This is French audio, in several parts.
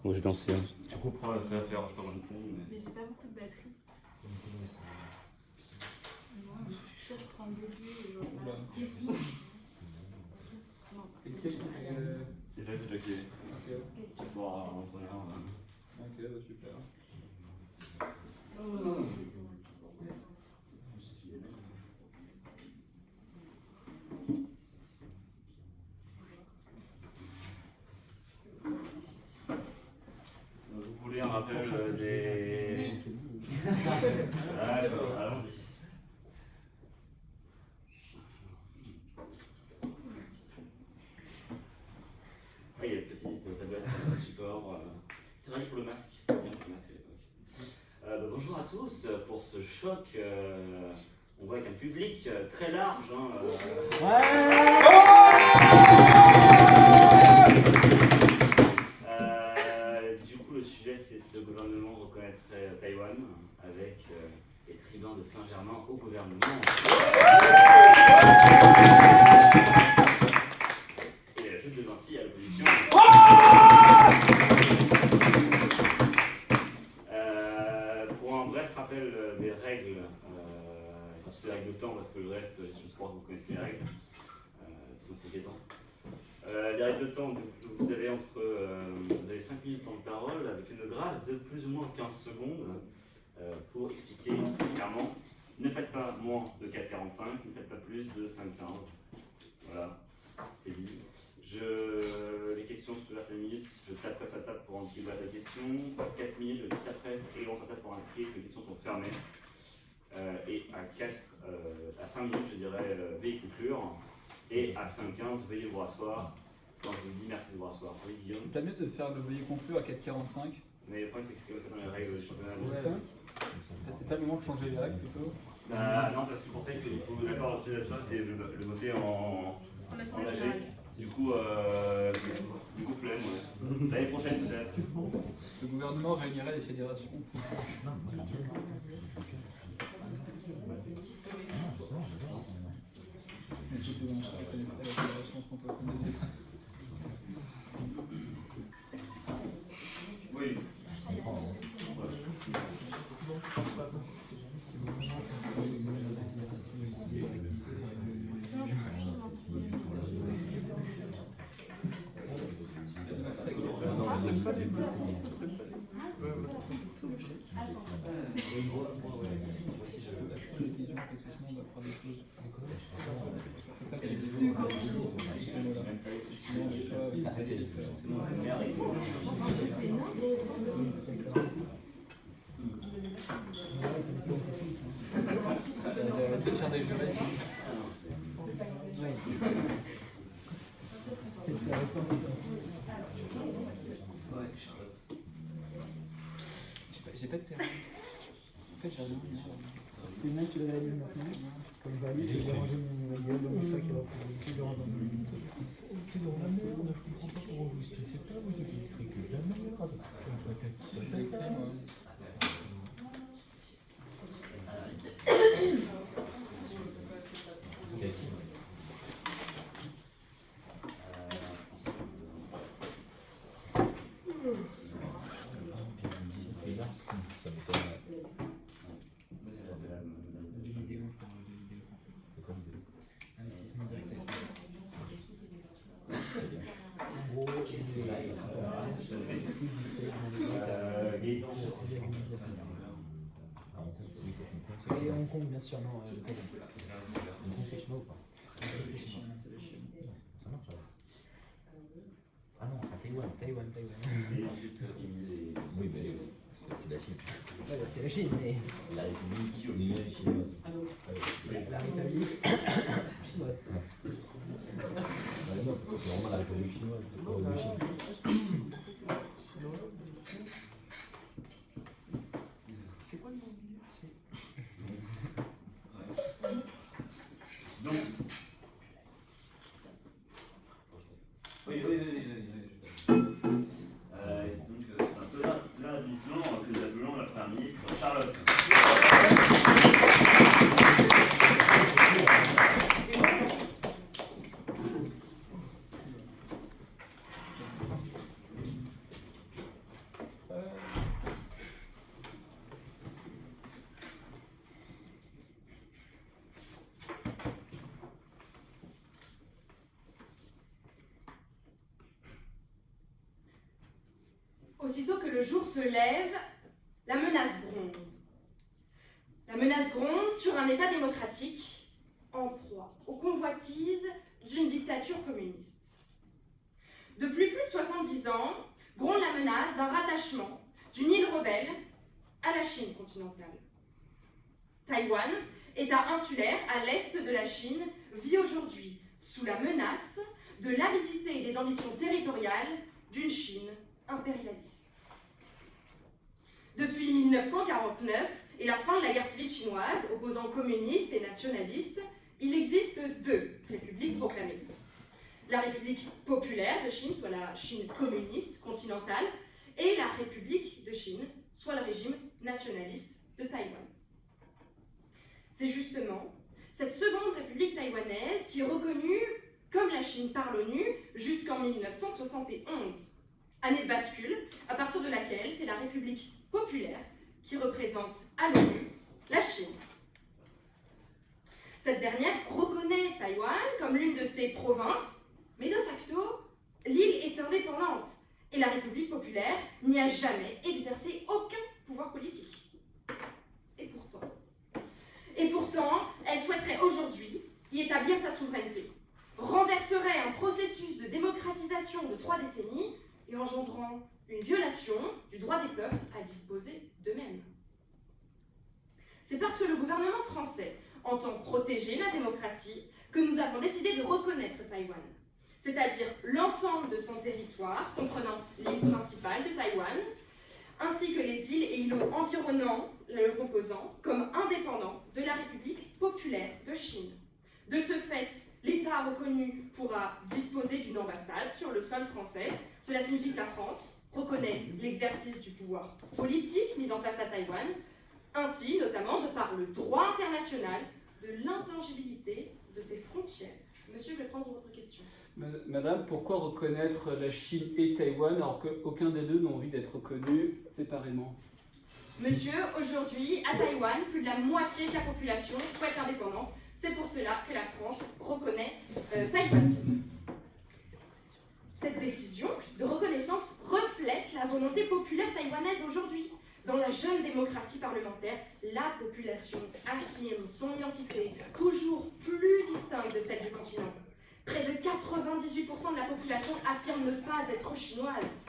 Bon, je vais lancer. Tu comprends, ça va faire, je sais pas combien de plombs, mais... Mais j'ai pas beaucoup de batterie. Non, je prends le début et je vois pas. C'est fait, c'est déjà activé. Tu vas pouvoir en prendre un. Ok, bah super. Vous voulez un rappel des... D'accord, allons-y. Ah, il y a une petite tablette support. C'était vrai pour le masque, c'était bien pour le masque à l'époque. Bonjour à tous, pour ce choc, on voit avec un public très large. Du coup, le sujet, c'est ce gouvernement reconnaîtrait Taïwan avec les tribuns de Saint-Germain au gouvernement. Et la chute de Vinci à l'opposition. Pour un bref rappel des règles, parce que les règles de temps, parce que le reste, je crois que vous connaissez les règles, sinon c'est inquiétant. Les règles de temps, vous avez vous avez 5 minutes de temps de parole avec une grâce de plus ou moins 15 secondes pour expliquer clairement. Ne faites pas moins de 4,45, ne faites pas plus de 5,15. Voilà, c'est dit. Les questions sont ouvertes à 1 minute, je taperai sur la table pour indiquer la question. 4 minutes, je taperai également sur la table pour indiquer que les questions sont fermées. Et à 5 minutes, je dirais veuillez conclure. Et à 5,15, veuillez vous rasseoir. Quand je vous dis merci de vous rasseoir. Oui, Guillaume. T'as mieux de faire le veuillez conclure à 4,45. Mais le problème, c'est que c'est aussi dans les règles du championnat. C'est pas le moment de changer les règles plutôt. Non, parce que pour ça, il faut d'accord, c'est le voter en AG. Du coup, flemme, ouais. L'année prochaine, peut-être. Le gouvernement réunirait les fédérations. Oui. Faire des jurés. J'ai pas de permis. En fait, j'ai rien. C'est bien que tu l'as réalisé maintenant. Comme valise, j'ai rangé mon gueule dans mon sac et après je rentre dans le ministre. T'es dans la merde, je comprends pas pourquoi vous stressez pas, vous serez que de la merde. Et Hong Kong, bien sûr, non. Hong Kong, c'est chinois ou pas? Ça marche alors. Ah non, à Taïwan. Et ensuite, Oui, mais c'est la Chine. Ouais, c'est la Chine, mais. La République au milieu chinoise. La République chinoise. Non, parce que c'est vraiment la République chinoise, pas la Chine. C'est quoi le nom? donc. Oui. C'est donc un peu l'établissement que nous appelons la Première ministre Charlotte. Aussitôt que le jour se lève, la menace gronde. La menace gronde sur un État démocratique en proie aux convoitises d'une dictature communiste. Depuis plus de 70 ans, gronde la menace d'un rattachement d'une île rebelle à la Chine continentale. Taïwan, État insulaire à l'est de la Chine, vit aujourd'hui sous la menace de l'avidité et des ambitions territoriales d'une Chine impérialiste. Depuis 1949 et la fin de la guerre civile chinoise, opposant communistes et nationalistes, il existe deux républiques proclamées. La République populaire de Chine, soit la Chine communiste continentale, et la République de Chine, soit le régime nationaliste de Taïwan. C'est justement cette seconde république taïwanaise qui est reconnue comme la Chine par l'ONU jusqu'en 1971, année de bascule à partir de laquelle c'est la République populaire qui représente à l'ONU la Chine. Cette dernière reconnaît Taïwan comme l'une de ses provinces, mais de facto, l'île est indépendante et la République populaire n'y a jamais exercé aucun pouvoir politique. Et pourtant, elle souhaiterait aujourd'hui y établir sa souveraineté, renverserait un processus de démocratisation de 3 décennies et engendrant une violation du droit des peuples à disposer d'eux-mêmes. C'est parce que le gouvernement français entend protéger la démocratie que nous avons décidé de reconnaître Taïwan, c'est-à-dire l'ensemble de son territoire, comprenant l'île principale de Taïwan, ainsi que les îles et îlots environnant le composant, comme indépendants de la République populaire de Chine. De ce fait, l'État reconnu pourra disposer d'une ambassade sur le sol français. Cela signifie que la France reconnaît l'exercice du pouvoir politique mis en place à Taïwan, ainsi notamment de par le droit international de l'intangibilité de ses frontières. Monsieur, je vais prendre votre question. Madame, pourquoi reconnaître la Chine et Taïwan alors qu'aucun des deux n'a envie d'être reconnu séparément? Monsieur, aujourd'hui, à Taïwan, plus de la moitié de la population souhaite l'indépendance. C'est pour cela que la France reconnaît Taïwan. Cette décision de reconnaissance reflète la volonté populaire taïwanaise aujourd'hui. Dans la jeune démocratie parlementaire, la population affirme son identité toujours plus distincte de celle du continent. Près de 98% de la population affirme ne pas être chinoise.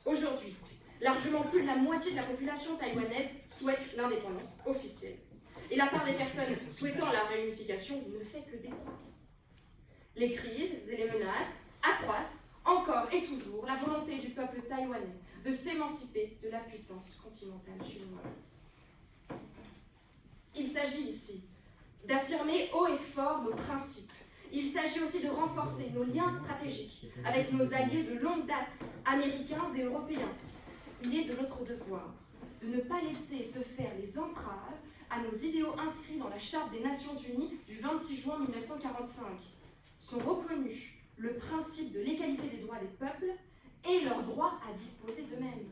Aujourd'hui, largement plus de la moitié de la population taïwanaise souhaite l'indépendance officielle. Et la part des personnes souhaitant la réunification ne fait que décroître. Les crises et les menaces accroissent encore et toujours la volonté du peuple taïwanais de s'émanciper de la puissance continentale chinoise. Il s'agit ici d'affirmer haut et fort nos principes. Il s'agit aussi de renforcer nos liens stratégiques avec nos alliés de longue date, américains et européens. Il est de notre devoir de ne pas laisser se faire les entraves à nos idéaux inscrits dans la Charte des Nations Unies du 26 juin 1945. Sont reconnus le principe de l'égalité des droits des peuples et leur droit à disposer d'eux-mêmes.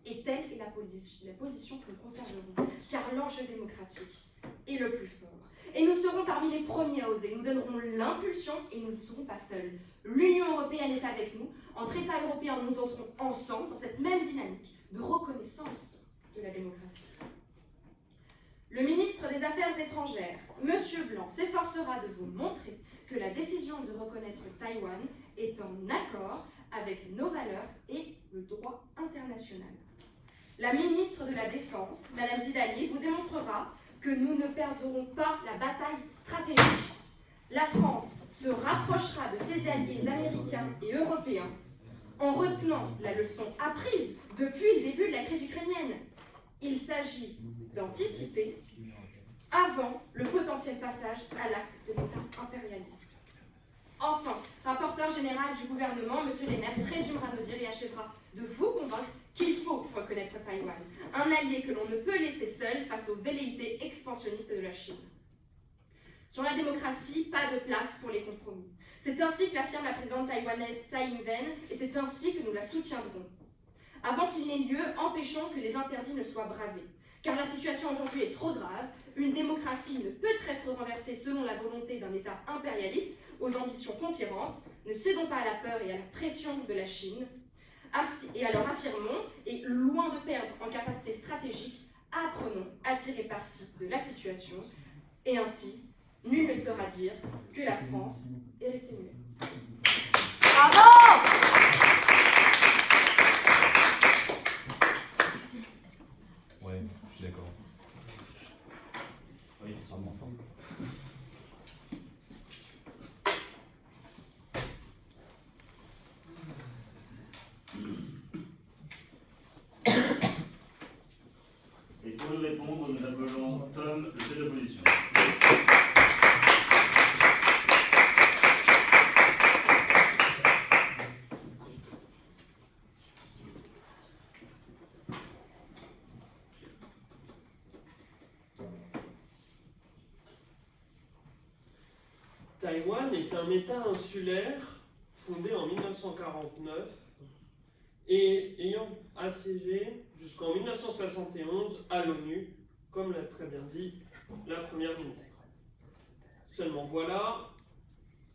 Et telle est la position que nous conserverons, car l'enjeu démocratique est le plus fort. Et nous serons parmi les premiers à oser. Nous donnerons l'impulsion et nous ne serons pas seuls. L'Union européenne est avec nous. Entre États européens, nous entrons ensemble dans cette même dynamique de reconnaissance de la démocratie. Le ministre des Affaires étrangères, M. Blanc, s'efforcera de vous montrer que la décision de reconnaître Taïwan est en accord avec nos valeurs et le droit international. La ministre de la Défense, Mme Zidani, vous démontrera que nous ne perdrons pas la bataille stratégique. La France se rapprochera de ses alliés américains et européens en retenant la leçon apprise depuis le début de la crise ukrainienne. Il s'agit d'anticiper avant le potentiel passage à l'acte de l'État impérialiste. Enfin, rapporteur général du gouvernement, M. Lemers résumera nos dires et achèvera de vous convaincre qu'il faut reconnaître Taïwan, un allié que l'on ne peut laisser seul face aux velléités expansionnistes de la Chine. Sur la démocratie, pas de place pour les compromis. C'est ainsi que l'affirme la présidente taïwanaise Tsai Ing-wen et c'est ainsi que nous la soutiendrons. Avant qu'il n'ait lieu, empêchons que les interdits ne soient bravés. Car la situation aujourd'hui est trop grave, une démocratie ne peut être renversée selon la volonté d'un État impérialiste aux ambitions conquérantes. Ne cédons pas à la peur et à la pression de la Chine. Et alors affirmons, et loin de perdre en capacité stratégique, apprenons à tirer parti de la situation, et ainsi, nul ne saura dire que la France est restée muette. Ouais, je suis d'accord. Oui, Vraiment fort. Et pour nous répondre, nous appelons Tom, le chef d'opposition. Taïwan est un État insulaire fondé en 1949 et ayant assiégé jusqu'en 1971 à l'ONU, comme l'a très bien dit la Première ministre. Seulement voilà,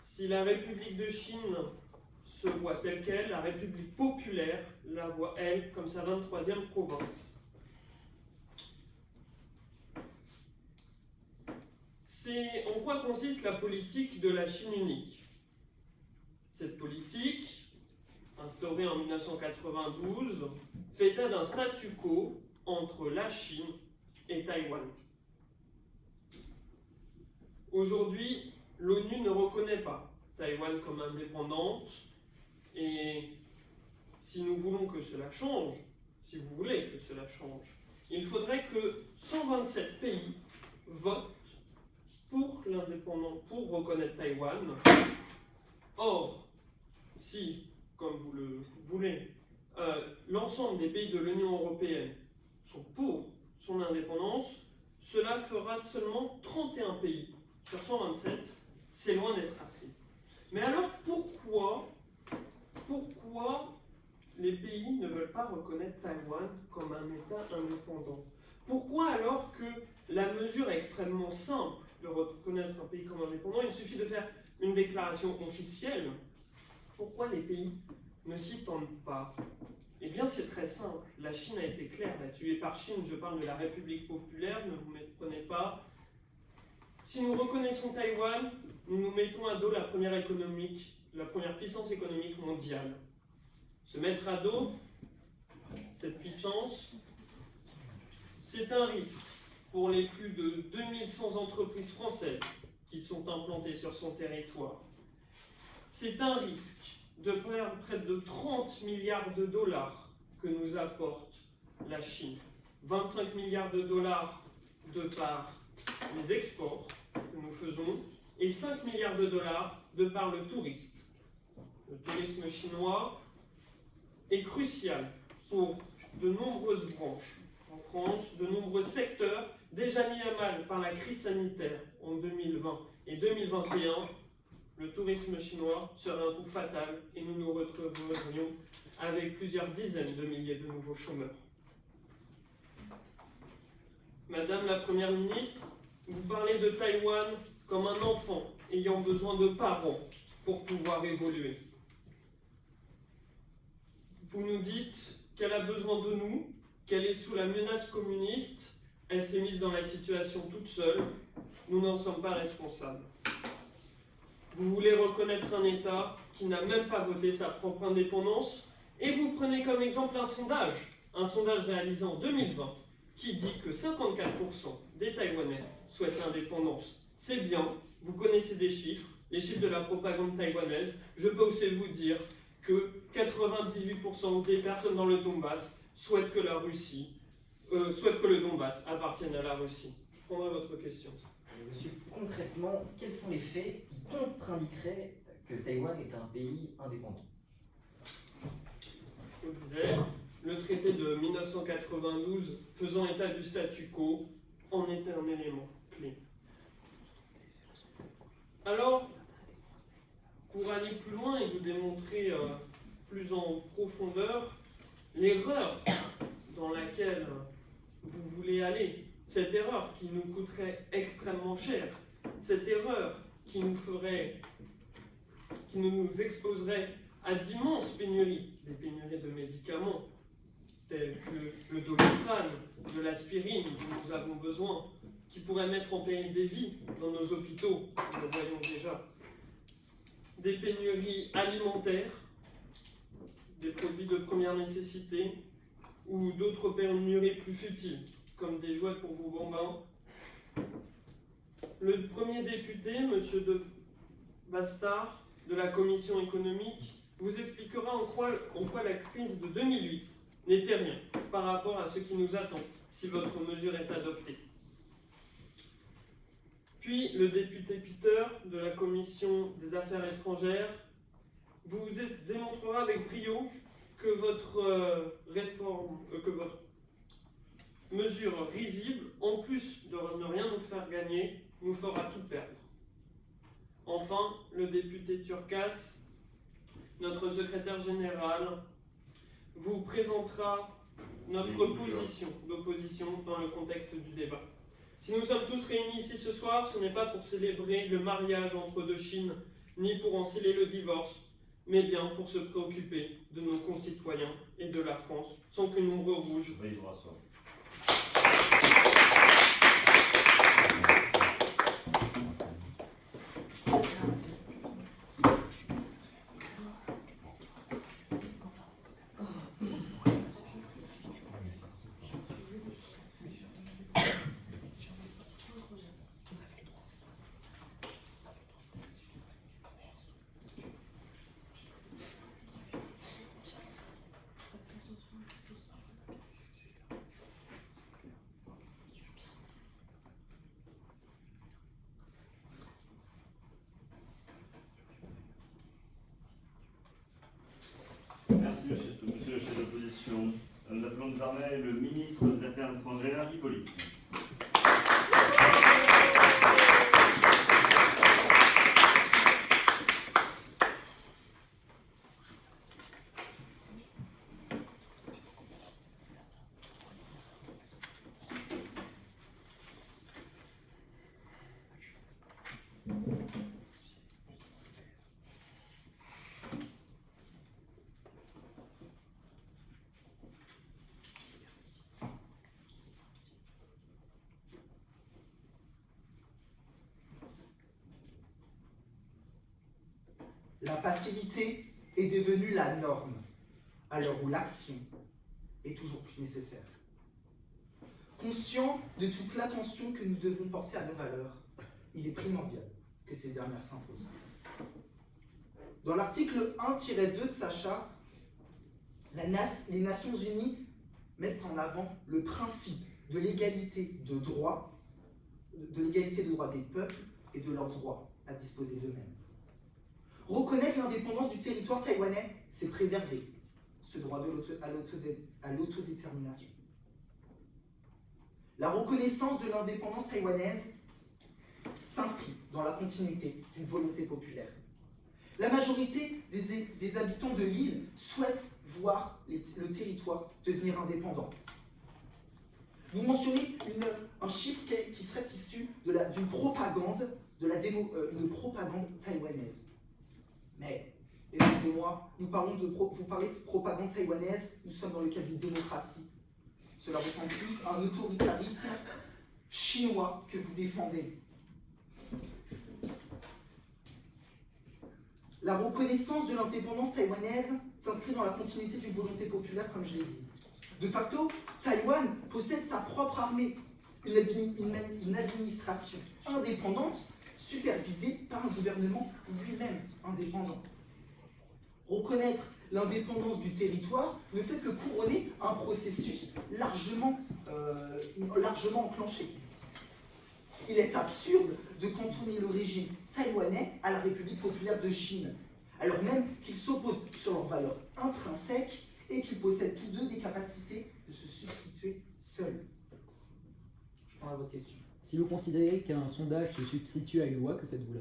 si la République de Chine se voit telle qu'elle, la République populaire la voit, elle, comme sa 23e province. C'est en quoi consiste la politique de la Chine unique. Cette politique, instaurée en 1992, fait état d'un statu quo entre la Chine et Taïwan. Aujourd'hui, l'ONU ne reconnaît pas Taïwan comme indépendante et si nous voulons que cela change, si vous voulez que cela change, il faudrait que 127 pays votent pour l'indépendance, pour reconnaître Taïwan. Or, si, comme vous le voulez, l'ensemble des pays de l'Union européenne sont pour son indépendance, cela fera seulement 31 pays sur 127. C'est loin d'être assez. Mais alors pourquoi les pays ne veulent pas reconnaître Taïwan comme un État indépendant? Pourquoi alors que la mesure est extrêmement simple de reconnaître un pays comme indépendant, il suffit de faire une déclaration officielle? Pourquoi les pays ne s'y tendent pas? Eh bien c'est très simple, la Chine a été claire là-dessus, et par Chine je parle de la République populaire, ne vous méprenez pas. Si nous reconnaissons Taïwan, nous nous mettons à dos la première puissance économique mondiale. Se mettre à dos cette puissance, c'est un risque pour les plus de 2100 entreprises françaises qui sont implantées sur son territoire. C'est un risque de perdre près de 30 milliards de dollars que nous apporte la Chine. 25 milliards de dollars de par les exports que nous faisons et 5 milliards de dollars de par le tourisme. Le tourisme chinois est crucial pour de nombreuses branches en France, de nombreux secteurs déjà mis à mal par la crise sanitaire en 2020 et 2021. Le tourisme chinois serait un coup fatal et nous nous retrouverions avec plusieurs dizaines de milliers de nouveaux chômeurs. Madame la Première ministre, vous parlez de Taïwan comme un enfant ayant besoin de parents pour pouvoir évoluer. Vous nous dites qu'elle a besoin de nous, qu'elle est sous la menace communiste, elle s'est mise dans la situation toute seule, nous n'en sommes pas responsables. Vous voulez reconnaître un État qui n'a même pas voté sa propre indépendance, et vous prenez comme exemple un sondage réalisé en 2020, qui dit que 54% des Taïwanais souhaitent l'indépendance. C'est bien, vous connaissez des chiffres, les chiffres de la propagande taïwanaise. Je peux aussi vous dire que 98% des personnes dans le Donbass souhaitent que le Donbass appartienne à la Russie. Je prendrai votre question. Monsieur, concrètement, quels sont les faits qui contre-indiqueraient que Taïwan est un pays indépendant? Je vous disais, le traité de 1992 faisant état du statu quo en est un élément clé. Alors, pour aller plus loin et vous démontrer plus en profondeur l'erreur dans laquelle vous voulez aller, cette erreur qui nous coûterait extrêmement cher, cette erreur qui nous exposerait à d'immenses pénuries, des pénuries de médicaments tels que le Doliprane, de l'aspirine dont nous avons besoin, qui pourraient mettre en péril des vies dans nos hôpitaux, nous le voyons déjà. Des pénuries alimentaires, des produits de première nécessité, ou d'autres pénuries plus futiles, comme des jouets pour vos bambins. Le premier député, M. de Bastard, de la Commission économique, vous expliquera en quoi la crise de 2008 n'était rien par rapport à ce qui nous attend si votre mesure est adoptée. Puis le député Peter, de la Commission des Affaires étrangères, vous démontrera avec brio que votre mesure risible, en plus de ne rien nous faire gagner, nous fera tout perdre. Enfin, le député Turcas, notre secrétaire général, vous présentera notre position d'opposition dans le contexte du débat. Si nous sommes tous réunis ici ce soir, ce n'est pas pour célébrer le mariage entre deux Chines, ni pour en sceller le divorce, mais bien pour se préoccuper de nos concitoyens et de la France, sans que nous rouge. Veuillez vous rasseoir. Merci, monsieur le chef d'opposition. Nous appelons désormais le ministre des Affaires étrangères, Hippolyte. La passivité est devenue la norme, à l'heure où l'action est toujours plus nécessaire. Conscient de toute l'attention que nous devons porter à nos valeurs, il est primordial que ces dernières s'imposent. Dans l'article 1-2 de sa charte, les Nations Unies mettent en avant le principe de l'égalité de droit des peuples et de leur droit à disposer d'eux-mêmes. Reconnaître l'indépendance du territoire taïwanais, c'est préserver ce droit à l'autodétermination. La reconnaissance de l'indépendance taïwanaise s'inscrit dans la continuité d'une volonté populaire. La majorité des habitants de l'île souhaitent voir le territoire devenir indépendant. Vous mentionnez un chiffre qui serait issu d'une propagande, une propagande taïwanaise. Mais, excusez-moi, vous parlez de propagande taïwanaise, nous sommes dans le cadre d'une démocratie. Cela ressemble plus à un autoritarisme chinois que vous défendez. La reconnaissance de l'indépendance taïwanaise s'inscrit dans la continuité d'une volonté populaire, comme je l'ai dit. De facto, Taïwan possède sa propre armée, une administration indépendante, supervisé par un gouvernement lui-même indépendant. Reconnaître l'indépendance du territoire ne fait que couronner un processus largement enclenché. Il est absurde de cantonner le régime taïwanais à la République populaire de Chine, alors même qu'ils s'opposent sur leurs valeurs intrinsèques et qu'ils possèdent tous deux des capacités de se substituer seuls. Je prends à votre question. Si vous considérez qu'un sondage se substitue à une loi, que faites-vous là?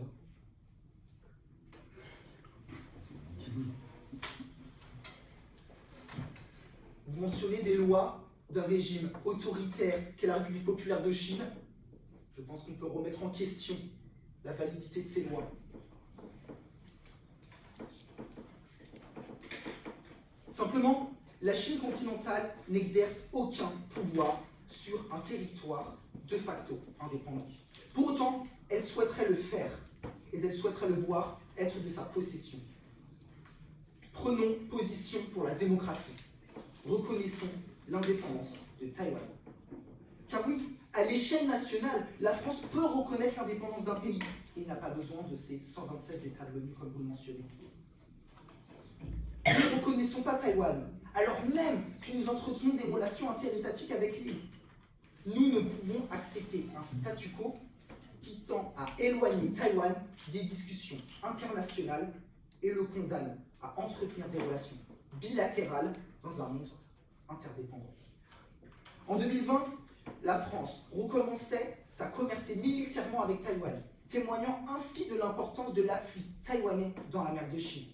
Vous mentionnez des lois d'un régime autoritaire qu'est la République populaire de Chine. Je pense qu'on peut remettre en question la validité de ces lois. Simplement, la Chine continentale n'exerce aucun pouvoir sur un territoire de facto indépendant. Pour autant, elle souhaiterait le faire, et elle souhaiterait le voir être de sa possession. Prenons position pour la démocratie. Reconnaissons l'indépendance de Taïwan. Car oui, à l'échelle nationale, la France peut reconnaître l'indépendance d'un pays et n'a pas besoin de ces 127 États de l'ONU comme vous le mentionnez. Nous ne reconnaissons pas Taïwan, alors même que nous entretenons des relations interétatiques avec l'île. Nous ne pouvons accepter un statu quo qui tend à éloigner Taïwan des discussions internationales et le condamne à entretenir des relations bilatérales dans un monde interdépendant. En 2020, la France recommençait à commercer militairement avec Taïwan, témoignant ainsi de l'importance de l'appui taïwanais dans la mer de Chine.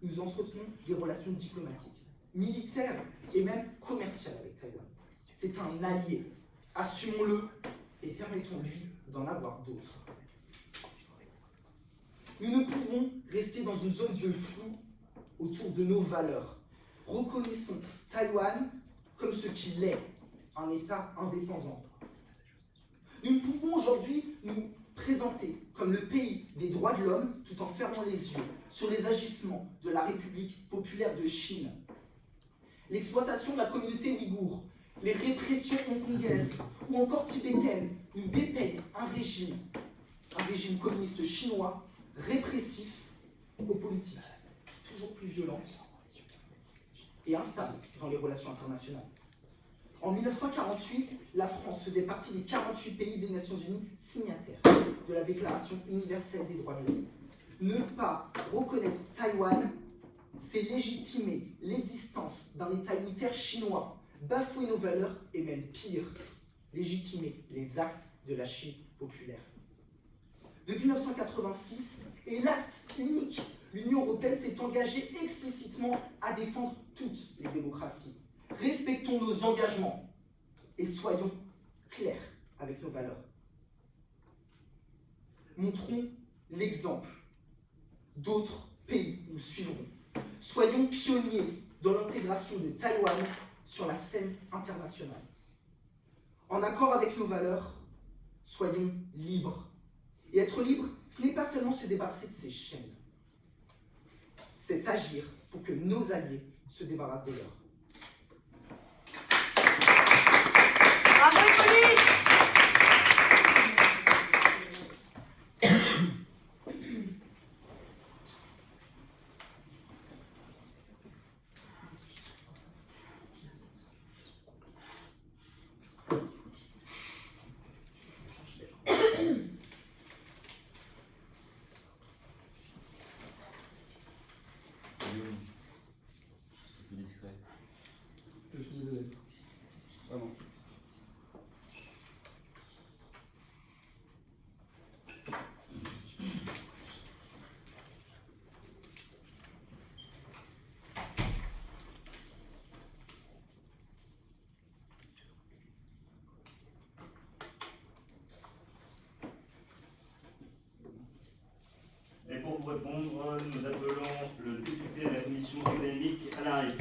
Nous entretenons des relations diplomatiques, militaires et même commerciales avec Taïwan. C'est un allié, assumons-le et permettons-lui d'en avoir d'autres. Nous ne pouvons rester dans une zone de flou autour de nos valeurs. Reconnaissons Taïwan comme ce qu'il est, un État indépendant. Nous ne pouvons aujourd'hui nous présenter comme le pays des droits de l'homme tout en fermant les yeux sur les agissements de la République populaire de Chine. L'exploitation de la communauté ouïghour, les répressions hongkongaises ou encore tibétaines nous dépeignent un régime communiste chinois répressif aux politiques toujours plus violentes et instables dans les relations internationales. En 1948, la France faisait partie des 48 pays des Nations Unies signataires de la Déclaration universelle des droits de l'homme. Ne pas reconnaître Taïwan, c'est légitimer l'existence d'un État unitaire chinois, bafouer nos valeurs et même pire, légitimer les actes de la Chine populaire. Depuis 1986, et l'acte unique, l'Union européenne s'est engagée explicitement à défendre toutes les démocraties. Respectons nos engagements et soyons clairs avec nos valeurs. Montrons l'exemple. D'autres pays nous suivront. Soyons pionniers dans l'intégration de Taïwan sur la scène internationale. En accord avec nos valeurs, soyons libres. Et être libre, ce n'est pas seulement se débarrasser de ces chaînes. C'est agir pour que nos alliés se débarrassent de leurs. Bravo Hippolyte! C'est plus discret. Je suis désolé. Vraiment. Et pour vous répondre, nous appelons le député de la commission académique à l'arrivée.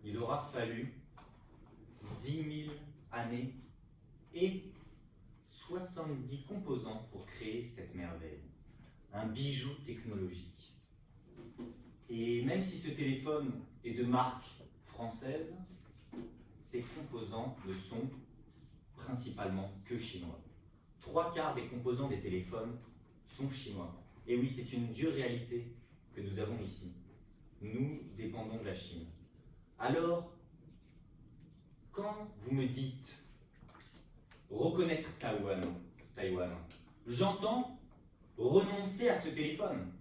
Il aura fallu 10 000 années et 70 composants pour créer cette merveille, un bijou technologique. Et même si ce téléphone est de marque française, ses composants ne sont principalement que chinois. 3/4 des composants des téléphones sont chinois. Et oui, c'est une dure réalité que nous avons ici. Nous dépendons de la Chine. Alors, quand vous me dites reconnaître Taïwan, j'entends renoncer à ce téléphone.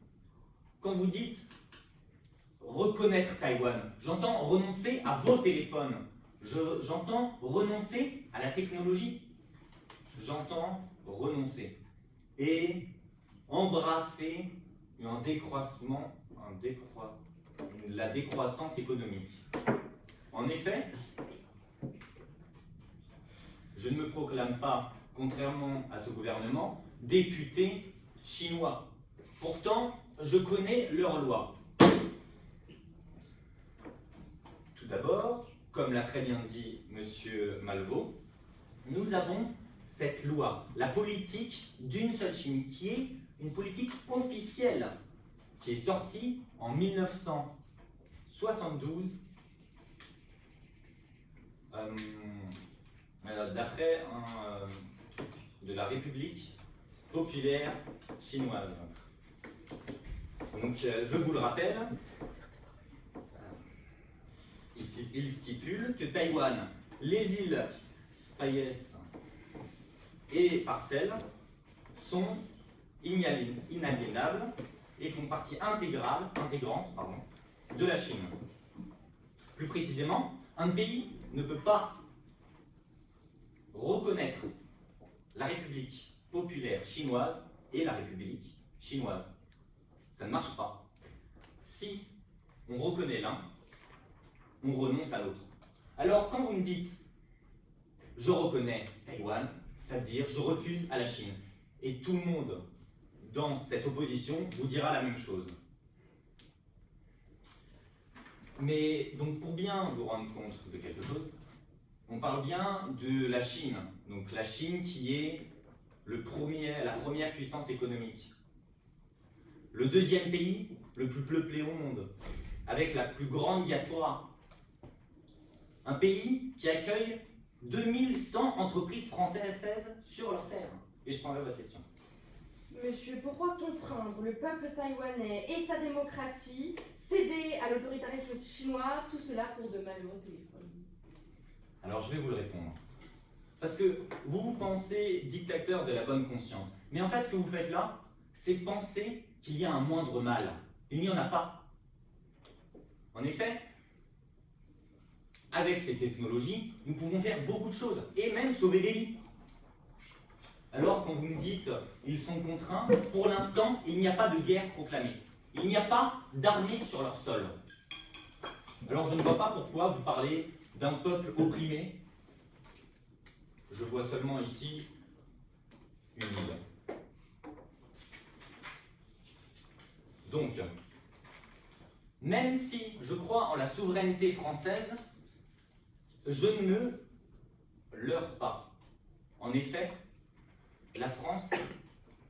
Quand vous dites reconnaître Taïwan, j'entends renoncer à vos téléphones. J'entends renoncer à la technologie. J'entends renoncer et embrasser la décroissance économique. En effet, je ne me proclame pas, contrairement à ce gouvernement, député chinois. Pourtant, je connais leurs lois. Tout d'abord, comme l'a très bien dit M. Malvaux, nous avons cette loi, la politique d'une seule Chine, qui est une politique officielle, qui est sortie en 1972 d'après un truc de la République populaire chinoise. Donc, je vous le rappelle, il stipule que Taïwan, les îles Spayes et Parcelles sont inaliénables et font partie intégrante de la Chine. Plus précisément, un pays ne peut pas reconnaître la République populaire chinoise et la République chinoise. Ça ne marche pas. Si on reconnaît l'un, on renonce à l'autre. Alors quand vous me dites « je reconnais Taïwan », ça veut dire « je refuse à la Chine ». Et tout le monde dans cette opposition vous dira la même chose. Mais donc pour bien vous rendre compte de quelque chose, on parle bien de la Chine. Donc la Chine qui est la première puissance économique. Le deuxième pays le plus peuplé au monde, avec la plus grande diaspora. Un pays qui accueille 2100 entreprises françaises sur leur terre. Et je prendrai votre question. Monsieur, pourquoi contraindre le peuple taïwanais et sa démocratie, céder à l'autoritarisme chinois, tout cela pour de malheureux téléphones? Alors je vais vous le répondre. Parce que vous pensez dictateur de la bonne conscience. Mais en fait, ce que vous faites là, c'est penser qu'il y a un moindre mal. Il n'y en a pas. En effet, avec ces technologies, nous pouvons faire beaucoup de choses, et même sauver des vies. Alors quand vous me dites ils sont contraints, pour l'instant, il n'y a pas de guerre proclamée. Il n'y a pas d'armée sur leur sol. Alors je ne vois pas pourquoi vous parlez d'un peuple opprimé. Je vois seulement ici une île. Donc, même si je crois en la souveraineté française, je ne me leurre pas. En effet, la France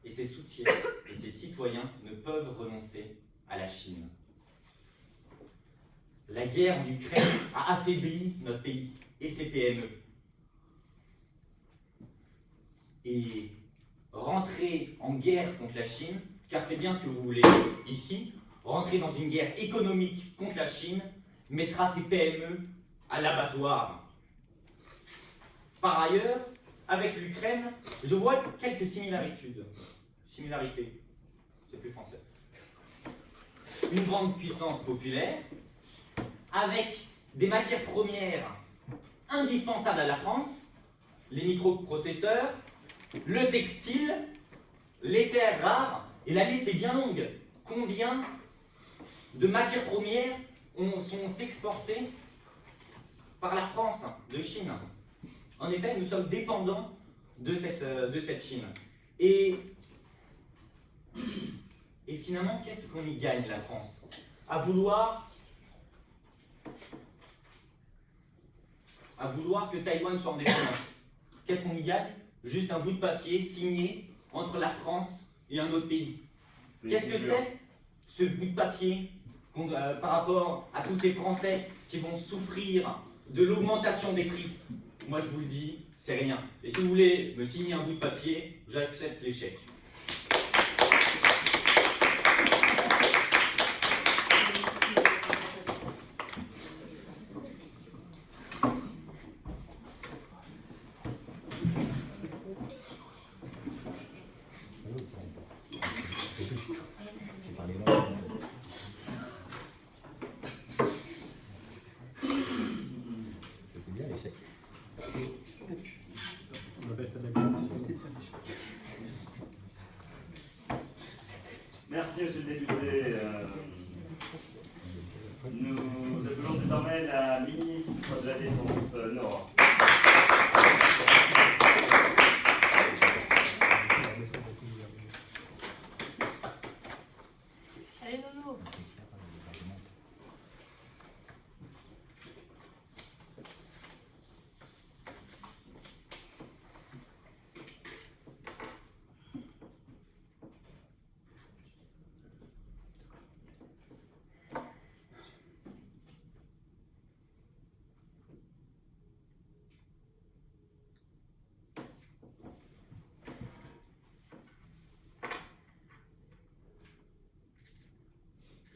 et ses soutiens et ses citoyens ne peuvent renoncer à la Chine. La guerre en Ukraine a affaibli notre pays et ses PME. Et rentrer en guerre contre la Chine, car c'est bien ce que vous voulez ici, rentrer dans une guerre économique contre la Chine, mettra ses PME à l'abattoir. Par ailleurs, avec l'Ukraine, je vois quelques similarités. C'est plus français. Une grande puissance populaire, avec des matières premières indispensables à la France, les microprocesseurs, le textile, les terres rares, et la liste est bien longue. Combien de matières premières sont exportées par la France de Chine? En effet, nous sommes dépendants de cette Chine. Et finalement, qu'est-ce qu'on y gagne, la France? À vouloir que Taïwan soit indépendante. Qu'est-ce qu'on y gagne? Juste un bout de papier signé entre la France et un autre pays. Qu'est-ce que c'est, ce bout de papier par rapport à tous ces Français qui vont souffrir de l'augmentation des prix? Moi, je vous le dis, c'est rien. Et si vous voulez me signer un bout de papier, j'accepte l'échec. On appelle ça de la complicité. Merci, monsieur le député. Nous appelons désormais la ministre de la Défense, Nora. Allez, Nono.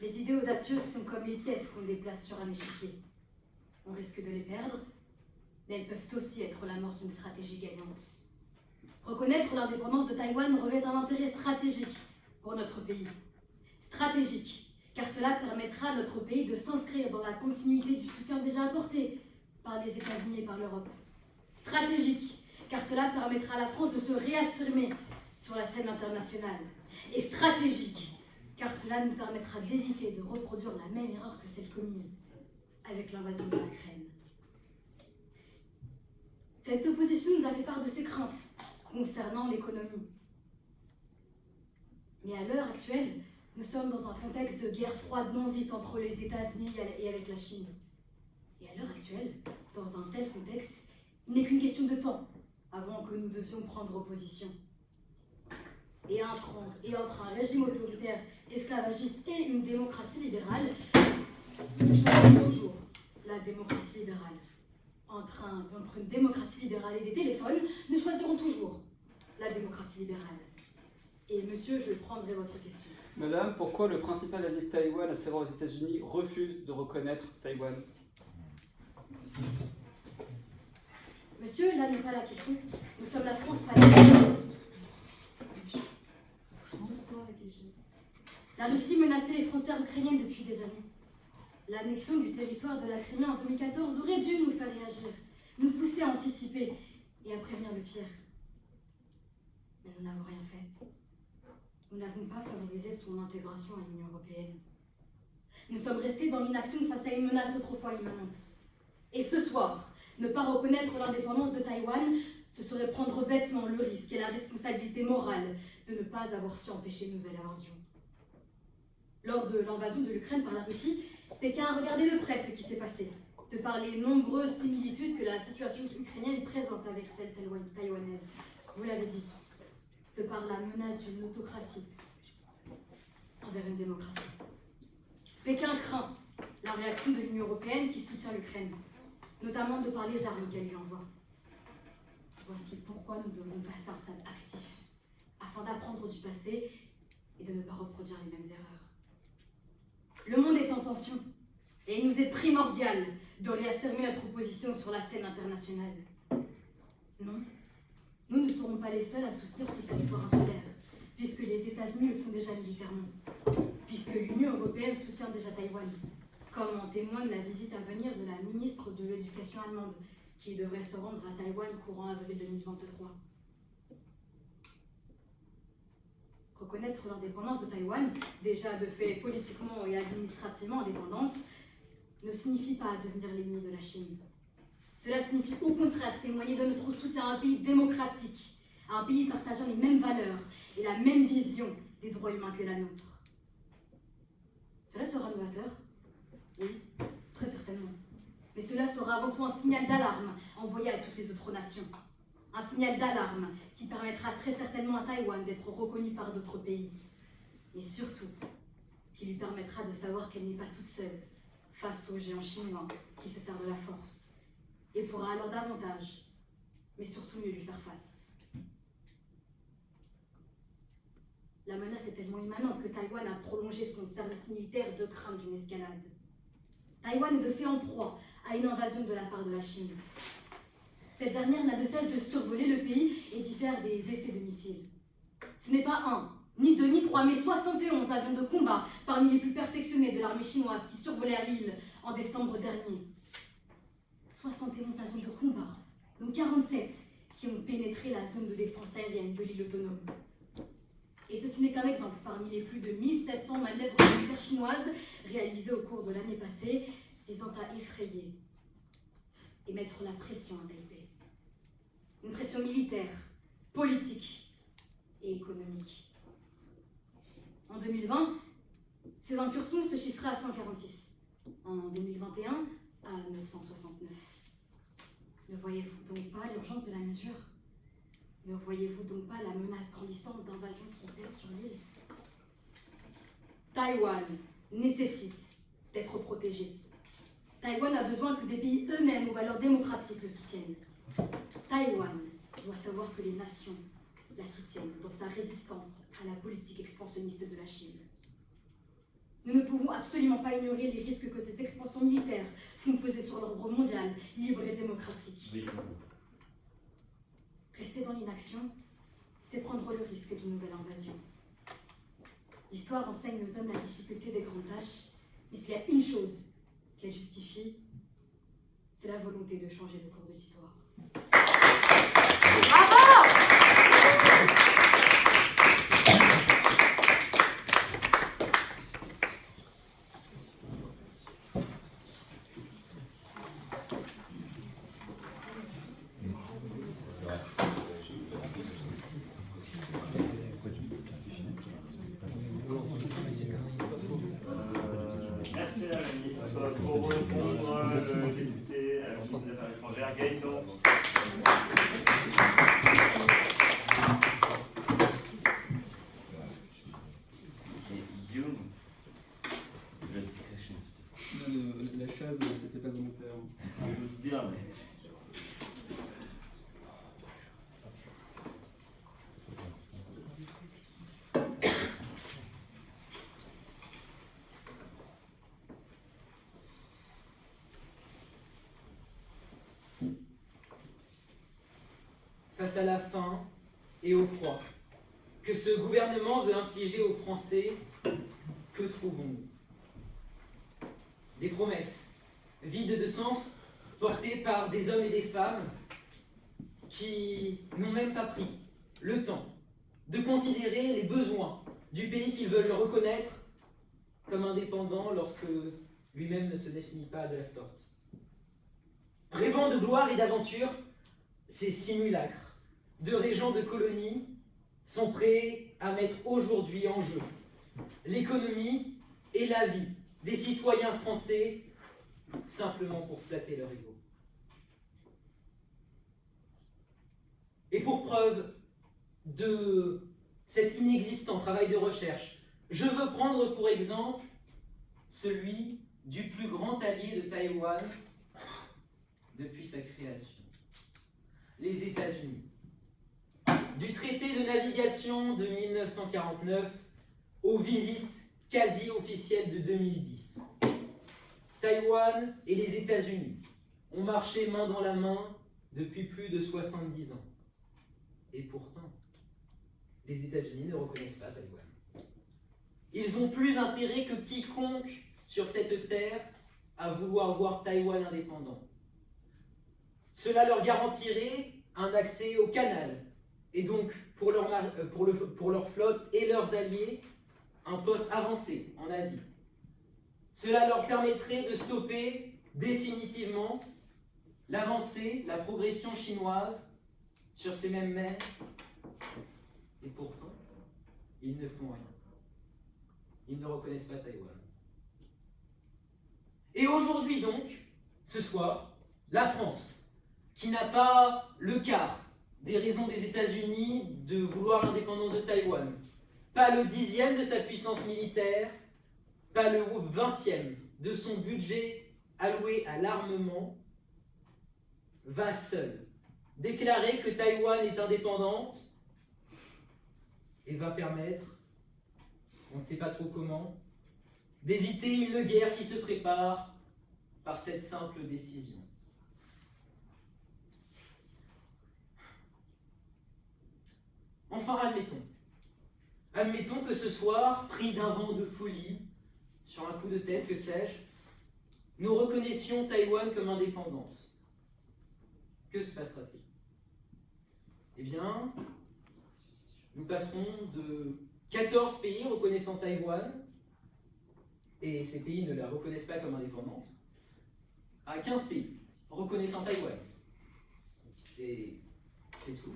Les idées audacieuses sont comme les pièces qu'on déplace sur un échiquier. On risque de les perdre, mais elles peuvent aussi être l'amorce d'une stratégie gagnante. Reconnaître l'indépendance de Taïwan revêt un intérêt stratégique pour notre pays. Stratégique, car cela permettra à notre pays de s'inscrire dans la continuité du soutien déjà apporté par les États-Unis et par l'Europe. Stratégique, car cela permettra à la France de se réaffirmer sur la scène internationale. Et stratégique, car cela nous permettra d'éviter de reproduire la même erreur que celle commise avec l'invasion de l'Ukraine. Cette opposition nous a fait part de ses craintes concernant l'économie. Mais à l'heure actuelle, nous sommes dans un contexte de guerre froide non dite entre les États-Unis et avec la Chine. Et à l'heure actuelle, dans un tel contexte, il n'est qu'une question de temps avant que nous devions prendre position. Et entre un régime autoritaire, esclavagiste et une démocratie libérale, nous choisirons toujours la démocratie libérale. Entre une démocratie libérale et des téléphones, nous choisirons toujours la démocratie libérale. Et monsieur, je prendrai votre question. Madame, pourquoi le principal allié de Taïwan, à savoir aux États-Unis, refuse de reconnaître Taïwan? Monsieur, là n'est pas la question. Nous sommes la France, pas la La Russie menaçait les frontières ukrainiennes depuis des années. L'annexion du territoire de la Crimée en 2014 aurait dû nous faire réagir, nous pousser à anticiper et à prévenir le pire. Mais nous n'avons rien fait. Nous n'avons pas favorisé son intégration à l'Union européenne. Nous sommes restés dans l'inaction face à une menace autrefois immanente. Et ce soir, ne pas reconnaître l'indépendance de Taïwan, ce serait prendre bêtement le risque et la responsabilité morale de ne pas avoir su empêcher une nouvelle invasion. Lors de l'invasion de l'Ukraine par la Russie, Pékin a regardé de près ce qui s'est passé, de par les nombreuses similitudes que la situation ukrainienne présente avec celle taïwanaise. Vous l'avez dit, de par la menace d'une autocratie envers une démocratie. Pékin craint la réaction de l'Union européenne qui soutient l'Ukraine, notamment de par les armes qu'elle lui envoie. Voici pourquoi nous devons passer à un stade actif, afin d'apprendre du passé et de ne pas reproduire les mêmes erreurs. Le monde est en tension, et il nous est primordial de réaffirmer notre position sur la scène internationale. Non, nous ne serons pas les seuls à soutenir ce territoire insulaire, puisque les États-Unis le font déjà militairement, puisque l'Union européenne soutient déjà Taïwan, comme en témoigne la visite à venir de la ministre de l'Éducation allemande, qui devrait se rendre à Taïwan courant avril 2023. Reconnaître l'indépendance de Taïwan, déjà de fait politiquement et administrativement indépendante, ne signifie pas devenir l'ennemi de la Chine. Cela signifie au contraire témoigner de notre soutien à un pays démocratique, à un pays partageant les mêmes valeurs et la même vision des droits humains que la nôtre. Cela sera novateur? Oui, très certainement. Mais cela sera avant tout un signal d'alarme envoyé à toutes les autres nations. Un signal d'alarme qui permettra très certainement à Taïwan d'être reconnu par d'autres pays. Mais surtout, qui lui permettra de savoir qu'elle n'est pas toute seule face aux géants chinois qui se servent de la force et pourra alors davantage, mais surtout mieux lui faire face. La menace est tellement immanente que Taïwan a prolongé son service militaire de crainte d'une escalade. Taïwan est de fait en proie à une invasion de la part de la Chine. Cette dernière n'a de cesse de survoler le pays et d'y faire des essais de missiles. Ce n'est pas un, ni deux, ni trois, mais 71 avions de combat parmi les plus perfectionnés de l'armée chinoise qui survolèrent l'île en décembre dernier. 71 avions de combat, créer la zone de défense aérienne de l'île autonome. Et ceci n'est qu'un exemple parmi les plus de 1700 manœuvres militaires chinoises réalisées au cours de l'année passée, visant à effrayer et mettre la pression à Taipei. Une pression militaire, politique et économique. En 2020, ces incursions se chiffraient à 146. En 2021, à 969. Ne voyez-vous donc pas l'urgence de la mesure? Ne voyez-vous donc pas la menace grandissante d'invasion qui pèse sur l'île? Taïwan nécessite d'être protégé. Taïwan a besoin que des pays eux-mêmes aux valeurs démocratiques le soutiennent. Taïwan doit savoir que les nations la soutiennent dans sa résistance à la politique expansionniste de la Chine. Nous ne pouvons absolument pas ignorer les risques que ces expansions militaires font peser sur l'ordre mondial, libre et démocratique. Rester dans l'inaction, c'est prendre le risque d'une nouvelle invasion. L'histoire enseigne aux hommes la difficulté des grandes tâches, mais s'il y a une chose qu'elle justifie, c'est la volonté de changer le cours de l'histoire. Merci à la ministre. Pour répondre, le député à la ministre des Affaires étrangères, Gaëtan. La chaise, c'était pas volontaire. Je veux te dire, mais. Face à la faim et au froid que ce gouvernement veut infliger aux Français, que trouvons-nous? Des promesses vides de sens portées par des hommes et des femmes qui n'ont même pas pris le temps de considérer les besoins du pays qu'ils veulent reconnaître comme indépendant lorsque lui-même ne se définit pas de la sorte. Rêvant de gloire et d'aventure, ces simulacres de régents de colonies sont prêts à mettre aujourd'hui en jeu l'économie et la vie des citoyens français simplement pour flatter leur ego. Et pour preuve de cet inexistant travail de recherche, je veux prendre pour exemple celui du plus grand allié de Taïwan depuis sa création, les États-Unis. Du traité de navigation de 1949 aux visites quasi officielles de 2010. Taïwan et les États-Unis ont marché main dans la main depuis plus de 70 ans. Et pourtant, les États-Unis ne reconnaissent pas Taïwan. Ils ont plus intérêt que quiconque sur cette terre à vouloir voir Taïwan indépendant. Cela leur garantirait un accès au canal, et donc pour leur flotte et leurs alliés, un poste avancé en Asie. Cela leur permettrait de stopper définitivement l'avancée, la progression chinoise sur ces mêmes mers. Et pourtant, ils ne font rien. Ils ne reconnaissent pas Taïwan. Et aujourd'hui donc, ce soir, la France, qui n'a pas le quart des raisons des États-Unis de vouloir l'indépendance de Taïwan, pas le 10e de sa puissance militaire, pas le 20e de son budget alloué à l'armement, va seule déclarer que Taïwan est indépendante et va permettre, on ne sait pas trop comment, d'éviter une guerre qui se prépare par cette simple décision. Enfin, admettons que ce soir, pris d'un vent de folie, sur un coup de tête, que sais-je, nous reconnaissions Taïwan comme indépendante. Que se passera-t-il? Eh bien, nous passerons de 14 pays reconnaissant Taïwan, et ces pays ne la reconnaissent pas comme indépendante, à 15 pays reconnaissant Taïwan. Et c'est tout.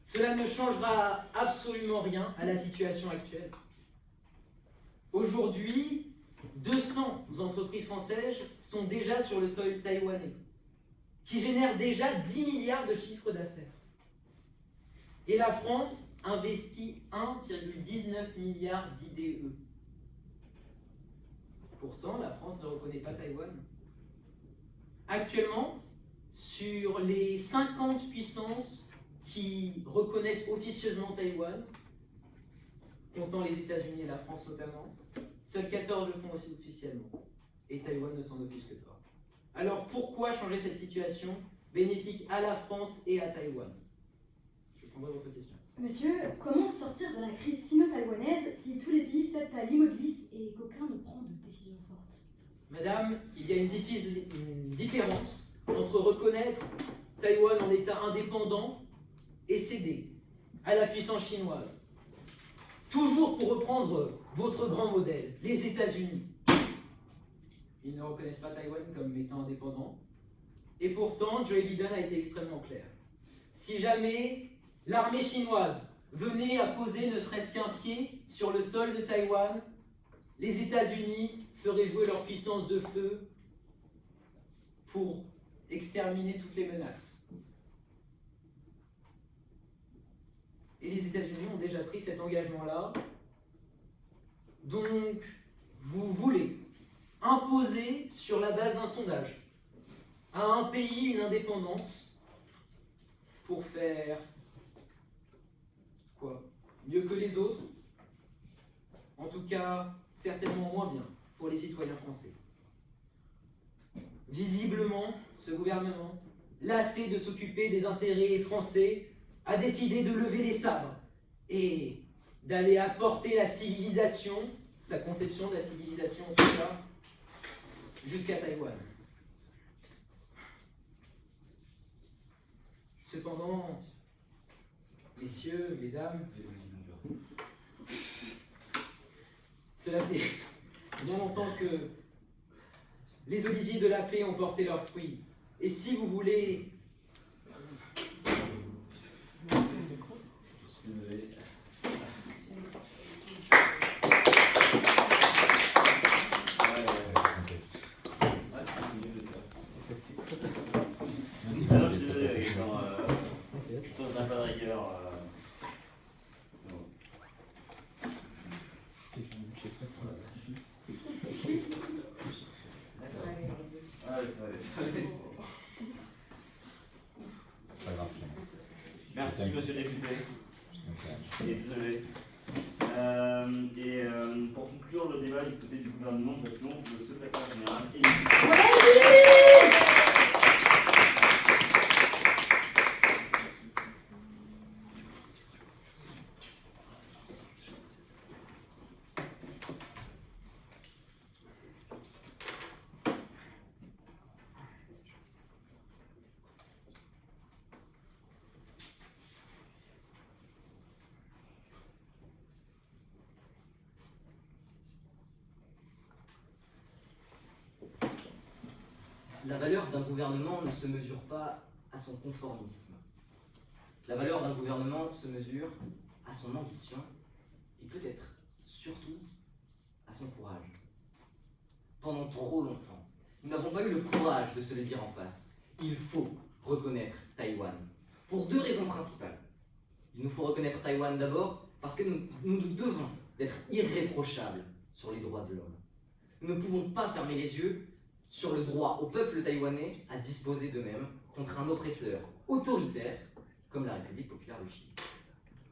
Cela ne changera absolument rien à la situation actuelle. Aujourd'hui, 200 entreprises françaises sont déjà sur le sol taïwanais, qui génèrent déjà 10 milliards de chiffre d'affaires. Et la France investit 1,19 milliard d'IDE. Pourtant, la France ne reconnaît pas Taïwan. Actuellement, sur les 50 puissances qui reconnaissent officieusement Taïwan, comptant les États-Unis et la France notamment, seuls 14 le font aussi officiellement. Et Taïwan ne s'en offusque pas. Alors pourquoi changer cette situation bénéfique à la France et à Taïwan? Je prendrai votre question. Monsieur, comment sortir de la crise sino-taïwanaise si tous les pays cèdent à l'immobilisme et qu'aucun ne prend de décision forte? Madame, il y a une différence entre reconnaître Taïwan en État indépendant et céder à la puissance chinoise. Toujours pour reprendre votre grand modèle, les États-Unis. Ils ne reconnaissent pas Taïwan comme étant indépendant. Et pourtant, Joe Biden a été extrêmement clair. Si jamais l'armée chinoise venait à poser ne serait-ce qu'un pied sur le sol de Taïwan, les États-Unis feraient jouer leur puissance de feu pour exterminer toutes les menaces. Et les États-Unis ont déjà pris cet engagement-là. Donc, vous voulez imposer sur la base d'un sondage à un pays une indépendance pour faire quoi? Mieux que les autres? En tout cas, certainement moins bien pour les citoyens français. Visiblement, ce gouvernement, lassé de s'occuper des intérêts français, a décidé de lever les sabres et d'aller apporter la civilisation, sa conception de la civilisation en tout cas, jusqu'à Taïwan. Cependant, messieurs, mesdames, cela fait bien longtemps que les oliviers de la paix ont porté leurs fruits. Et si vous voulez... Désolé. Alors, je suis désolé, je t'en ai pas de rigueur. C'est bon. Ah, ouais, ça va. Pas grave. Merci, monsieur le député. Et désolé. Pour conclure le débat du côté du gouvernement, nous appelons le secrétaire général La valeur d'un gouvernement ne se mesure pas à son conformisme. La valeur d'un gouvernement se mesure à son ambition et peut-être, surtout, à son courage. Pendant trop longtemps, nous n'avons pas eu le courage de se le dire en face. Il faut reconnaître Taïwan, pour deux raisons principales. Il nous faut reconnaître Taïwan d'abord parce que nous devons d'être irréprochables sur les droits de l'homme. Nous ne pouvons pas fermer les yeux sur le droit au peuple taïwanais à disposer d'eux-mêmes contre un oppresseur autoritaire comme la République populaire de Chine.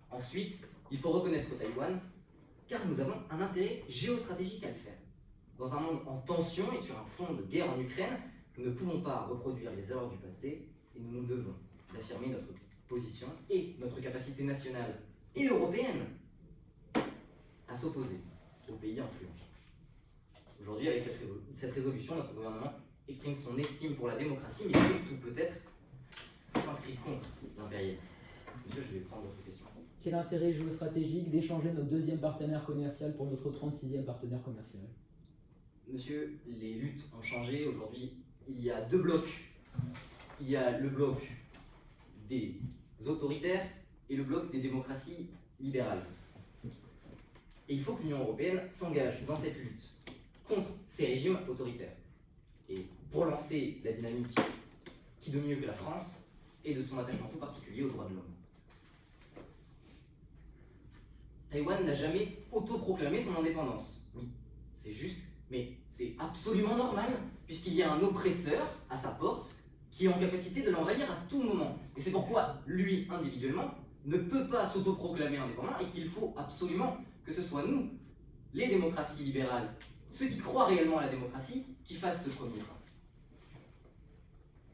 Ensuite, il faut reconnaître Taïwan car nous avons un intérêt géostratégique à le faire. Dans un monde en tension et sur un fond de guerre en Ukraine, nous ne pouvons pas reproduire les erreurs du passé et nous nous devons d'affirmer notre position et notre capacité nationale et européenne à s'opposer aux pays influents. Aujourd'hui, avec cette résolution, notre gouvernement exprime son estime pour la démocratie, mais surtout peut-être s'inscrit contre l'impérialisme. Monsieur, je vais prendre votre question. Quel intérêt géostratégique d'échanger notre deuxième partenaire commercial pour notre 36e partenaire commercial? Monsieur, les luttes ont changé. Aujourd'hui, il y a deux blocs. Il y a le bloc des autoritaires et le bloc des démocraties libérales. Et il faut que l'Union européenne s'engage dans cette lutte contre ces régimes autoritaires. Et pour lancer la dynamique, qui de mieux que la France, et de son attachement tout particulier aux droits de l'homme. Taïwan n'a jamais autoproclamé son indépendance. Oui, c'est juste, mais c'est absolument normal, puisqu'il y a un oppresseur à sa porte qui est en capacité de l'envahir à tout moment. Et c'est pourquoi lui, individuellement, ne peut pas s'autoproclamer indépendant et qu'il faut absolument que ce soit nous, les démocraties libérales, ceux qui croient réellement à la démocratie, qui fassent ce premier pas.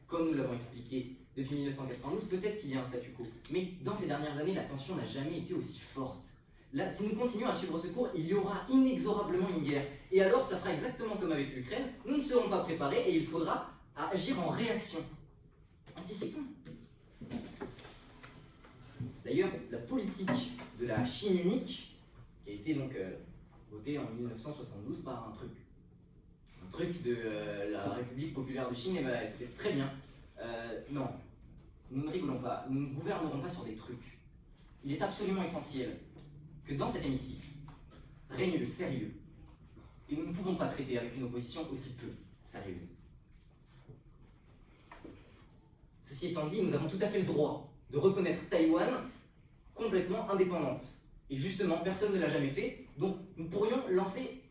Comme nous l'avons expliqué depuis 1992, peut-être qu'il y a un statu quo, mais dans ces dernières années, la tension n'a jamais été aussi forte. Là, si nous continuons à suivre ce cours, il y aura inexorablement une guerre. Et alors, ça fera exactement comme avec l'Ukraine, nous ne serons pas préparés et il faudra agir en réaction. Anticipons. D'ailleurs, la politique de la Chine unique, qui a été donc votée en 1972 par un truc de la République populaire de Chine, et bah, écoutez, très bien. Non, nous ne rigolons pas, nous ne gouvernerons pas sur des trucs. Il est absolument essentiel que dans cet hémicycle règne le sérieux. Et nous ne pouvons pas traiter avec une opposition aussi peu sérieuse. Ceci étant dit, nous avons tout à fait le droit de reconnaître Taïwan complètement indépendante. Et justement, personne ne l'a jamais fait, donc nous pourrions lancer,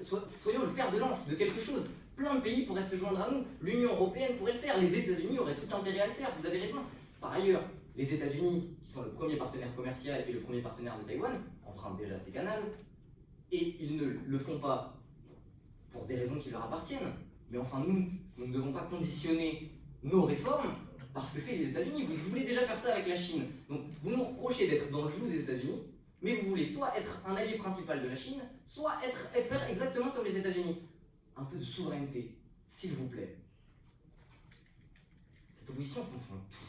soyons le fer de lance de quelque chose. Plein de pays pourraient se joindre à nous, l'Union européenne pourrait le faire, les États-Unis auraient tout intérêt à le faire, vous avez raison. Par ailleurs, les États-Unis, qui sont le premier partenaire commercial et le premier partenaire de Taïwan, empruntent déjà ces canaux, et ils ne le font pas pour des raisons qui leur appartiennent. Mais enfin, nous ne devons pas conditionner nos réformes parce que fait les États-Unis. Vous voulez déjà faire ça avec la Chine. Donc vous nous reprochez d'être dans le joug des États-Unis, mais vous voulez soit être un allié principal de la Chine, soit faire exactement comme les États-Unis. Un peu de souveraineté, s'il vous plaît. Cette opposition confond tout.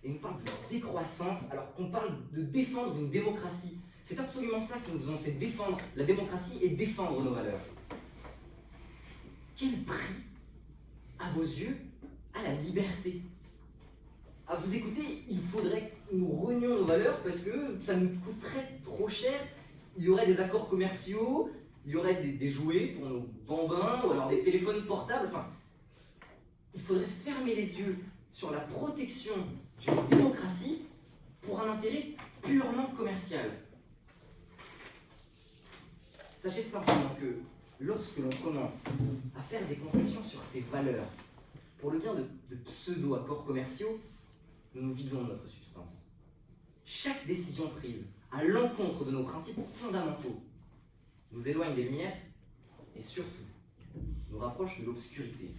Et nous parle de décroissance alors qu'on parle de défendre une démocratie. C'est absolument ça que nous faisons, c'est défendre la démocratie et défendre nos valeurs. Quel prix, à vos yeux, à la liberté? À vous écouter, il faudrait que nous renions nos valeurs parce que ça nous coûterait trop cher. Il y aurait des accords commerciaux, il y aurait des jouets pour nos bambins, ou alors des téléphones portables. Enfin, il faudrait fermer les yeux sur la protection d'une démocratie pour un intérêt purement commercial. Sachez simplement que lorsque l'on commence à faire des concessions sur ces valeurs, pour le bien de pseudo-accords commerciaux, nous vidons notre substance. Chaque décision prise à l'encontre de nos principes fondamentaux nous éloigne des lumières et surtout nous rapproche de l'obscurité.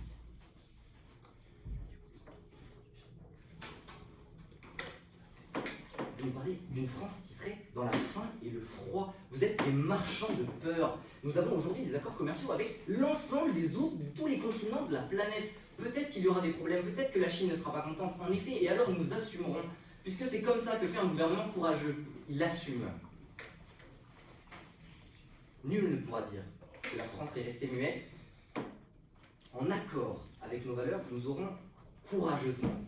Vous nous parlez d'une France qui serait dans la faim et le froid. Vous êtes des marchands de peur. Nous avons aujourd'hui des accords commerciaux avec l'ensemble des autres, de tous les continents de la planète. Peut-être qu'il y aura des problèmes, peut-être que la Chine ne sera pas contente, en effet, et alors nous assumerons, puisque c'est comme ça que fait un gouvernement courageux. Il assume. Nul ne pourra dire que la France est restée muette. En accord avec nos valeurs, nous aurons courageusement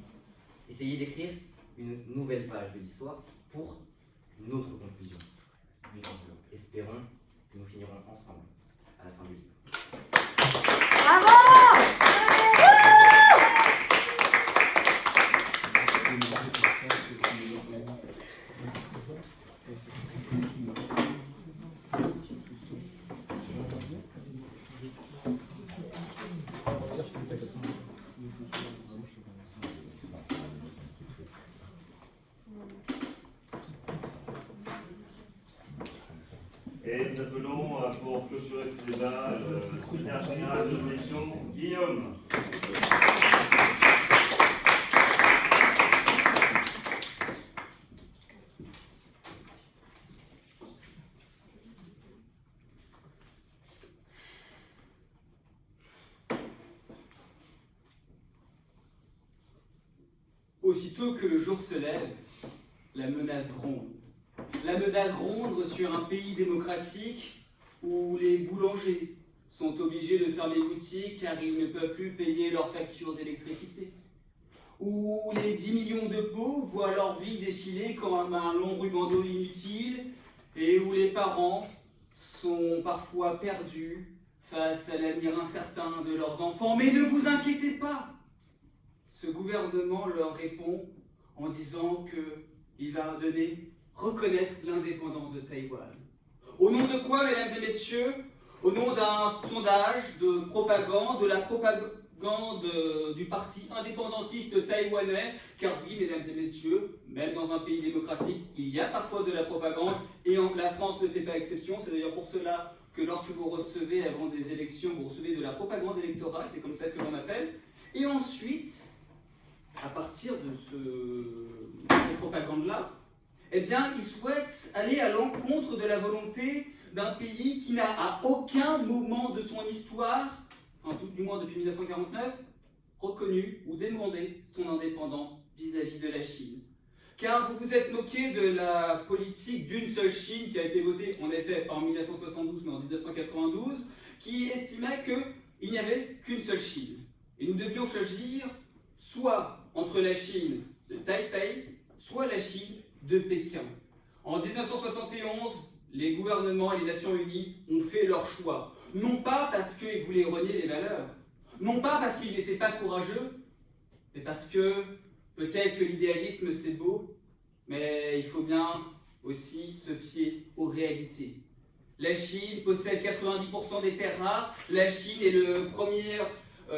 essayé d'écrire une nouvelle page de l'histoire pour une autre conclusion. Espérons que nous finirons ensemble à la fin du livre. Bravo! Et nous appelons pour clôturer ce débat le secrétaire général de l'élection, Guillaume. Aussitôt que le jour se lève, la menace gronde. La menace gronde sur un pays démocratique où les boulangers sont obligés de fermer boutique car ils ne peuvent plus payer leurs factures d'électricité. Où les 10 millions de pauvres voient leur vie défiler comme un long ruban d'eau inutile et où les parents sont parfois perdus face à l'avenir incertain de leurs enfants. Mais ne vous inquiétez pas, ce gouvernement leur répond en disant qu'il va reconnaître l'indépendance de Taïwan. Au nom de quoi, mesdames et messieurs? Au nom d'un sondage de propagande, de la propagande du parti indépendantiste taïwanais, car oui, mesdames et messieurs, même dans un pays démocratique, il y a parfois de la propagande, et la France ne fait pas exception. C'est d'ailleurs pour cela que lorsque vous recevez, avant des élections, vous recevez de la propagande électorale, c'est comme ça que l'on appelle. Et ensuite, à partir de cette propagande-là, eh bien, ils souhaitent aller à l'encontre de la volonté d'un pays qui n'a à aucun moment de son histoire, tout du moins depuis 1949, reconnu ou demandé son indépendance vis-à-vis de la Chine. Car vous vous êtes moqué de la politique d'une seule Chine qui a été votée en effet pas en 1972 mais en 1992, qui estimait qu'il n'y avait qu'une seule Chine. Et nous devions choisir soit entre la Chine de Taipei, soit la Chine de Pékin. En 1971, les gouvernements et les Nations Unies ont fait leur choix. Non pas parce qu'ils voulaient renier les valeurs, non pas parce qu'ils n'étaient pas courageux, mais parce que peut-être que l'idéalisme c'est beau, mais il faut bien aussi se fier aux réalités. La Chine possède 90% des terres rares, la Chine est le premier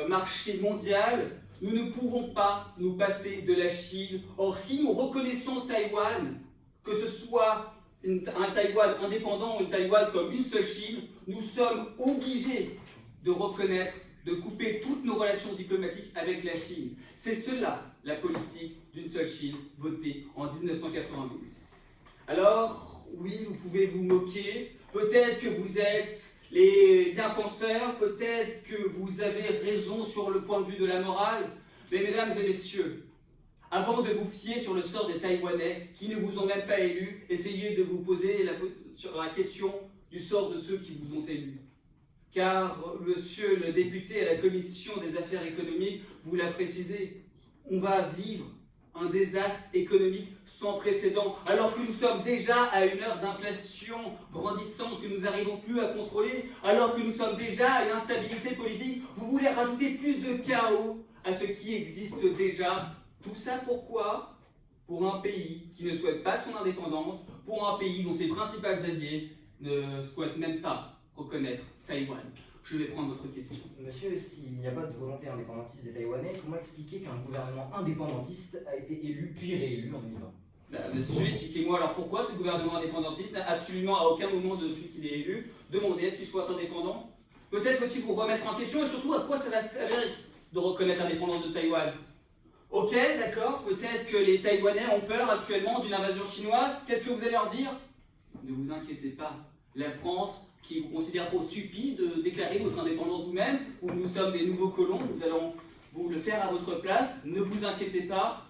marché mondial. Nous ne pouvons pas nous passer de la Chine. Or, si nous reconnaissons Taïwan, que ce soit un Taïwan indépendant ou un Taïwan comme une seule Chine, nous sommes obligés de reconnaître, de couper toutes nos relations diplomatiques avec la Chine. C'est cela, la politique d'une seule Chine, votée en 1992. Alors, oui, vous pouvez vous moquer, peut-être que vous êtes les bien-penseurs, peut-être que vous avez raison sur le point de vue de la morale, mais mesdames et messieurs, avant de vous fier sur le sort des Taïwanais qui ne vous ont même pas élus, essayez de vous poser la question du sort de ceux qui vous ont élus. Car monsieur le député à la commission des affaires économiques vous l'a précisé, on va vivre un désastre économique sans précédent, alors que nous sommes déjà à une heure d'inflation grandissante que nous n'arrivons plus à contrôler, alors que nous sommes déjà à une instabilité politique. Vous voulez rajouter plus de chaos à ce qui existe déjà. Tout ça pourquoi? Pour un pays qui ne souhaite pas son indépendance, pour un pays dont ses principaux alliés ne souhaitent même pas reconnaître Taïwan. Je vais prendre votre question. Monsieur, s'il n'y a pas de volonté indépendantiste des Taïwanais, comment expliquer qu'un gouvernement indépendantiste a été élu puis réélu en 2020? Monsieur, expliquez-moi alors pourquoi ce gouvernement indépendantiste n'a absolument à aucun moment depuis qu'il est élu demandé à ce qu'il soit indépendant? Peut-être faut-il vous remettre en question et surtout à quoi ça va servir de reconnaître l'indépendance de Taïwan? Ok, d'accord, peut-être que les Taïwanais ont peur actuellement d'une invasion chinoise. Qu'est-ce que vous allez leur dire? Ne vous inquiétez pas. La France, qui vous considère trop stupide de déclarer votre indépendance vous-même, ou nous sommes des nouveaux colons, nous allons vous le faire à votre place. Ne vous inquiétez pas.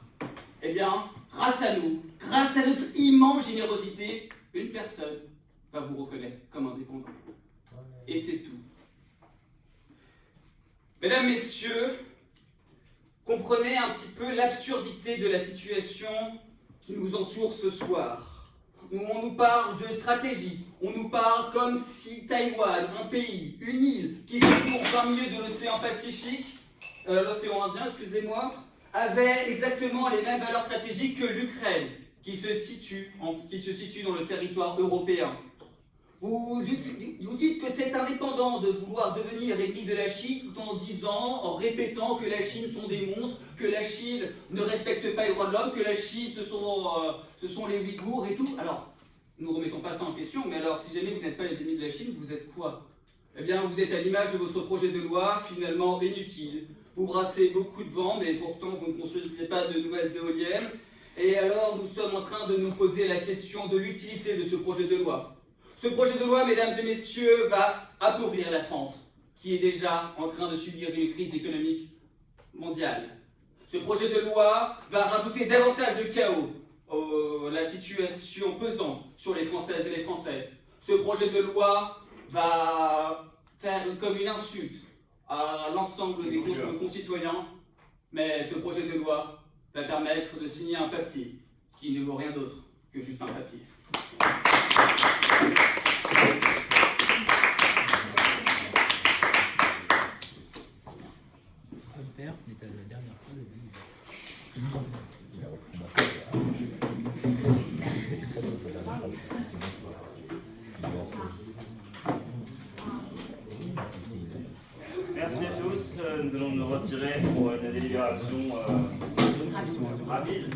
Eh bien, grâce à nous, grâce à notre immense générosité, une personne va vous reconnaître comme indépendant. Et c'est tout. Mesdames, messieurs, comprenez un petit peu l'absurdité de la situation qui nous entoure ce soir. On nous parle de stratégie, on nous parle comme si Taïwan, un pays, une île, qui se trouve en plein milieu de l'océan Pacifique, l'océan Indien, excusez-moi, avait exactement les mêmes valeurs stratégiques que l'Ukraine, qui se situe dans le territoire européen. Vous dites que c'est indépendant de vouloir devenir ennemi de la Chine tout en disant, en répétant que la Chine sont des monstres, que la Chine ne respecte pas les droits de l'homme, que la Chine ce sont les Ouïghours et tout. Alors, nous ne remettons pas ça en question, mais alors si jamais vous n'êtes pas les ennemis de la Chine, vous êtes quoi? Eh bien, vous êtes à l'image de votre projet de loi, finalement inutile. Vous brassez beaucoup de vent, mais pourtant vous ne construisez pas de nouvelles éoliennes. Et alors, nous sommes en train de nous poser la question de l'utilité de ce projet de loi. Ce projet de loi, mesdames et messieurs, va appauvrir la France, qui est déjà en train de subir une crise économique mondiale. Ce projet de loi va rajouter davantage de chaos la situation pesante sur les Françaises et les Français. Ce projet de loi va faire comme une insulte à l'ensemble de nos concitoyens, mais ce projet de loi va permettre de signer un papier qui ne vaut rien d'autre que juste un papier. Père, mais t'as la dernière fois le Merci à tous. Nous allons nous retirer pour une délibération rapide.